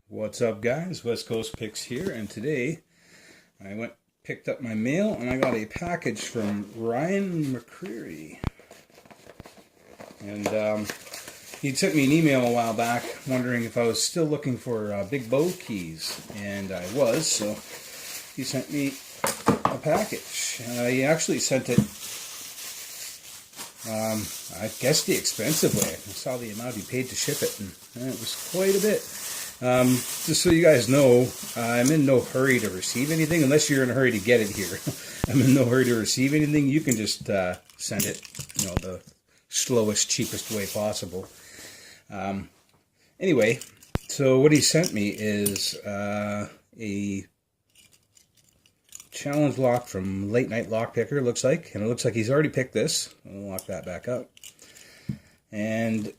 What's up, guys? West Coast Picks here, and today I picked up my mail and I got a package from Ryan McCreary. And he'd sent me an email a while back wondering if I was still looking for big bow keys, and I was, so he sent me a package. He actually sent it, I guess, the expensive way. I saw the amount he paid to ship it, and it was quite a bit. Just so you guys know, I'm in no hurry to receive anything, unless you're in a hurry to get it here. I'm in no hurry to receive anything. You can just send it, the slowest, cheapest way possible. Anyway, so what he sent me is a challenge lock from Late Night Lock Picker, looks like. And it looks like he's already picked this. I'll lock that back up. And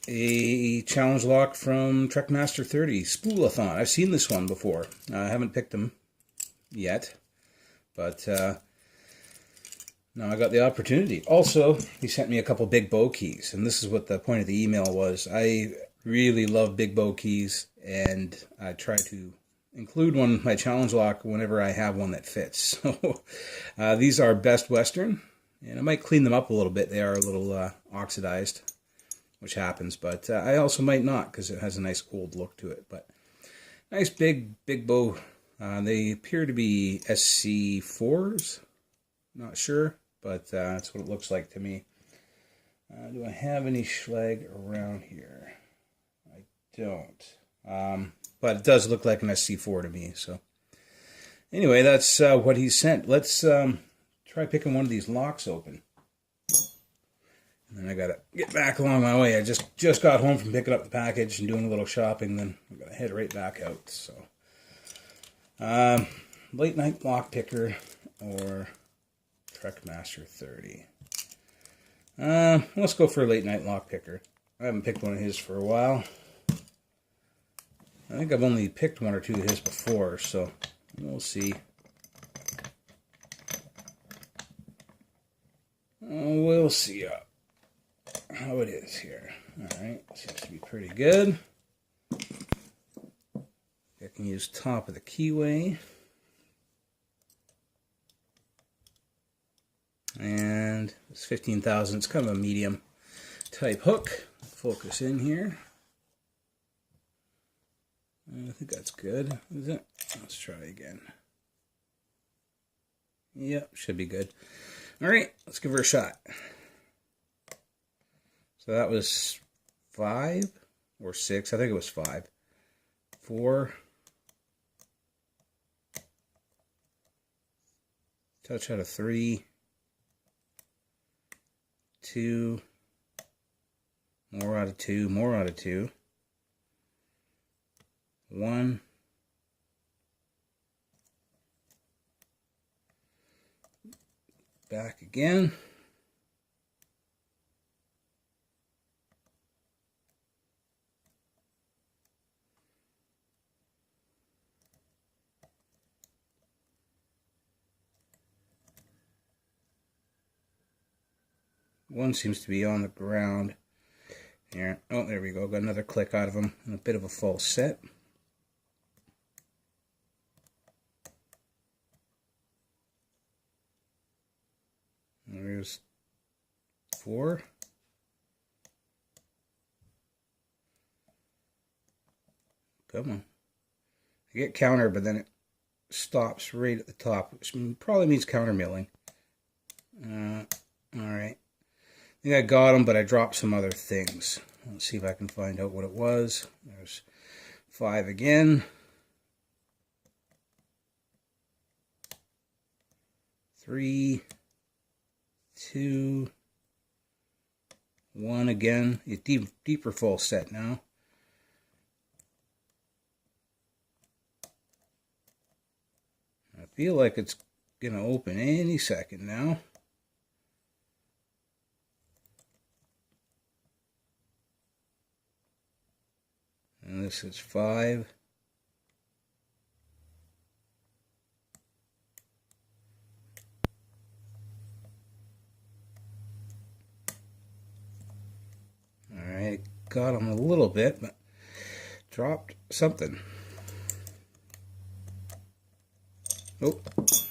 a challenge lock from Trekmaster 30 Spoolathon. I've seen this one before. I haven't picked them yet, but now I got the opportunity. Also, he sent me a couple big bow keys, and this is what the point of the email was. I really love big bow keys, and I try to include one in my challenge lock whenever I have one that fits. So these are Best Western, and I might clean them up a little bit. They are a little oxidized, which happens, but I also might not because it has a nice old look to it. But nice big bow. They appear to be SC4s. Not sure, but that's what it looks like to me. Do I have any Schlage around here? I don't. But it does look like an SC4 to me. So anyway, that's what he sent. Let's try picking one of these locks open. And then I gotta get back along my way. I just got home from picking up the package and doing a little shopping. Then I'm gonna head right back out. So, Late Night Lock Picker or Trekmaster 30. Let's go for a Late Night Lock Picker. I haven't picked one of his for a while. I think I've only picked one or two of his before, so we'll see. We'll see how it is here. Alright, seems to be pretty good. I can use top of the keyway. And it's 15,000. It's kind of a medium type hook. Focus in here. I think that's good. Is it? Let's try again. Yep, should be good. Alright, let's give her a shot. So that was 5 or 6. I think it was 5. 4. Touch out of 3. 2. More out of 2. More out of 2. 1. Back again. One seems to be on the ground. Here. Oh, there we go. Got another click out of him. And a bit of a false set. There's 4. Come on. I get counter, but then it stops right at the top, which probably means counter milling. Alright. I think I got them, but I dropped some other things. Let's see if I can find out what it was. There's 5 again. 3. 2. 1 again. A deeper full set now. I feel like it's going to open any second now. And this is 5. Alright, got them a little bit, but dropped something. Oh,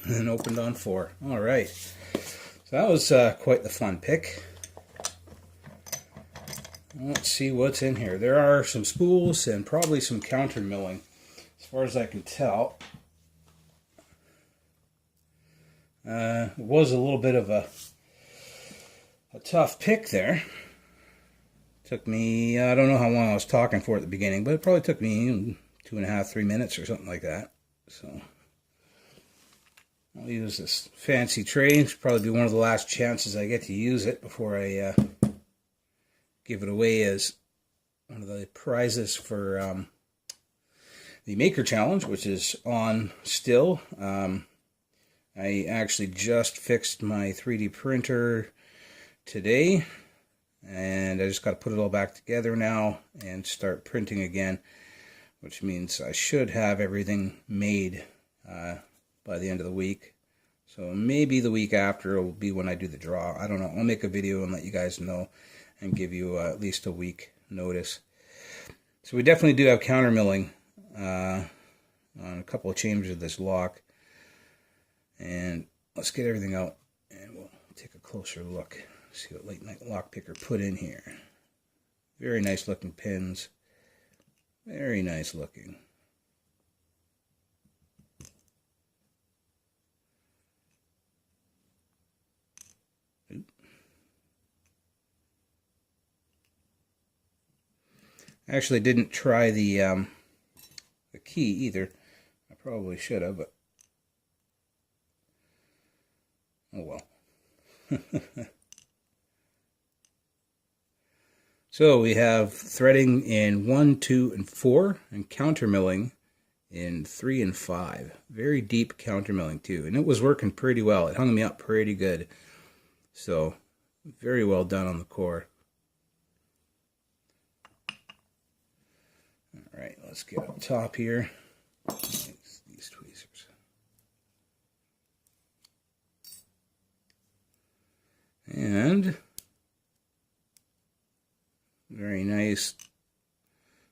and opened on 4. All right. So that was quite the fun pick. Let's see what's in here. There are some spools and probably some counter milling, as far as I can tell. It was a little bit of a tough pick there. Took me, I don't know how long I was talking for at the beginning, but it probably took me 2.5, 3 minutes or something like that. So I'll use this fancy tray. It's probably be one of the last chances I get to use it before I give it away as one of the prizes for the Maker Challenge, which is on still. I actually just fixed my 3D printer today, and I just got to put it all back together now and start printing again, which means I should have everything made by the end of the week. So maybe the week after will be when I do the draw. I don't know. I'll make a video and let you guys know and give you at least a week notice. So we definitely do have counter milling on a couple of chambers of this lock. And let's get everything out and we'll take a closer look. See what Late Night Lock Picker put in here. Very nice looking pins. Very nice looking. I actually didn't try the key either. I probably should have, but oh well. So we have threading in 1, 2, and 4, and counter milling in 3 and 5. Very deep counter milling too, and it was working pretty well. It hung me up pretty good. So very well done on the core. All right, let's get up top here. These tweezers. And very nice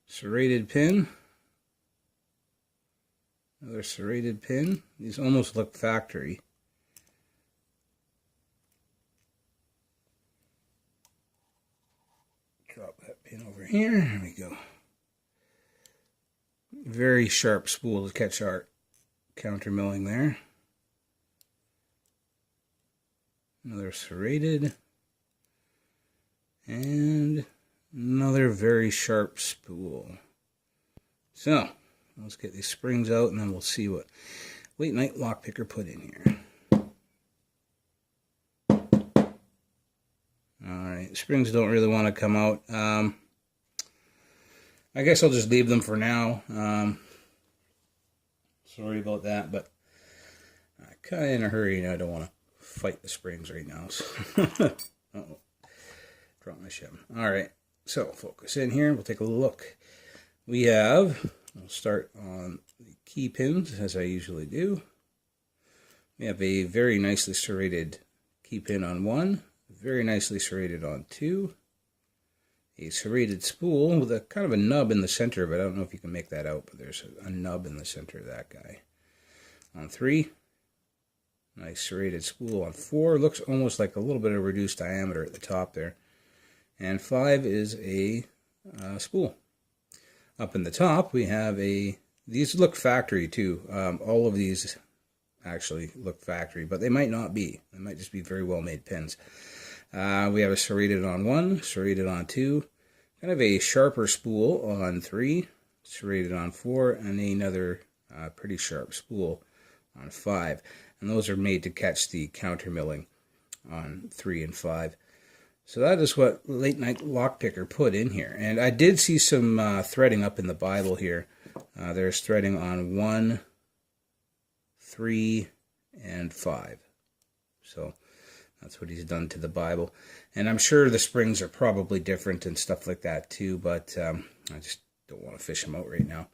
serrated pin. Another serrated pin. These almost look factory. Drop that pin over here. There we go. Very sharp spool to catch our counter milling there. Another serrated. And another very sharp spool. So, let's get these springs out and then we'll see what Late Night Lock Picker put in here. Alright, springs don't really want to come out. I guess I'll just leave them for now. Sorry about that, but I'm kind of in a hurry and I don't want to fight the springs right now. So uh-oh. Drop my shim. Alright, so focus in here. We'll take a look. We have, we'll start on the key pins as I usually do. We have a very nicely serrated key pin on 1, very nicely serrated on 2, a serrated spool with a kind of a nub in the center of it. I don't know if you can make that out, but there's a nub in the center of that guy. On 3, nice serrated spool on 4. Looks almost like a little bit of reduced diameter at the top there. And 5 is a spool. Up in the top, we have these look factory too. All of these actually look factory, but they might not be. They might just be very well made pins. We have a serrated on 1, serrated on 2, kind of a sharper spool on 3, serrated on 4, and another pretty sharp spool on 5. And those are made to catch the counter milling on 3 and 5. So that is what Late Night Lock Picker put in here. And I did see some threading up in the Bible here. There's threading on 1, 3, and 5. So that's what he's done to the Bible. And I'm sure the springs are probably different and stuff like that too, but I just don't want to fish them out right now.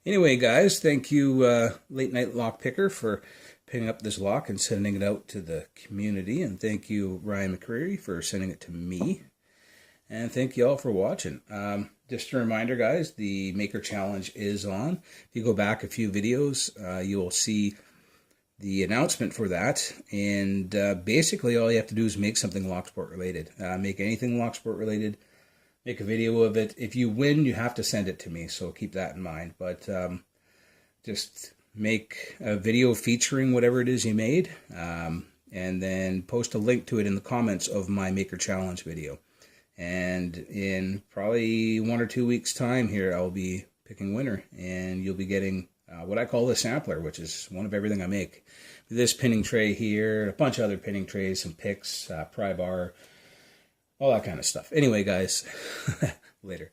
Anyway, guys, thank you, Late Night Lock Picker, for picking up this lock and sending it out to the community. And thank you, Ryan McCreary, for sending it to me. And thank you all for watching. Just a reminder, guys, the Maker Challenge is on. If you go back a few videos, you will see the announcement for that. And basically all you have to do is make something Locksport related. Make anything Locksport related. Make a video of it. If you win, you have to send it to me, so keep that in mind. But just make a video featuring whatever it is you made, and then post a link to it in the comments of my Maker Challenge video. And in probably 1 or 2 weeks' time here, I'll be picking winner, and you'll be getting what I call the sampler, which is one of everything I make. This pinning tray here, a bunch of other pinning trays, some picks, pry bar, all that kind of stuff. Anyway, guys, later.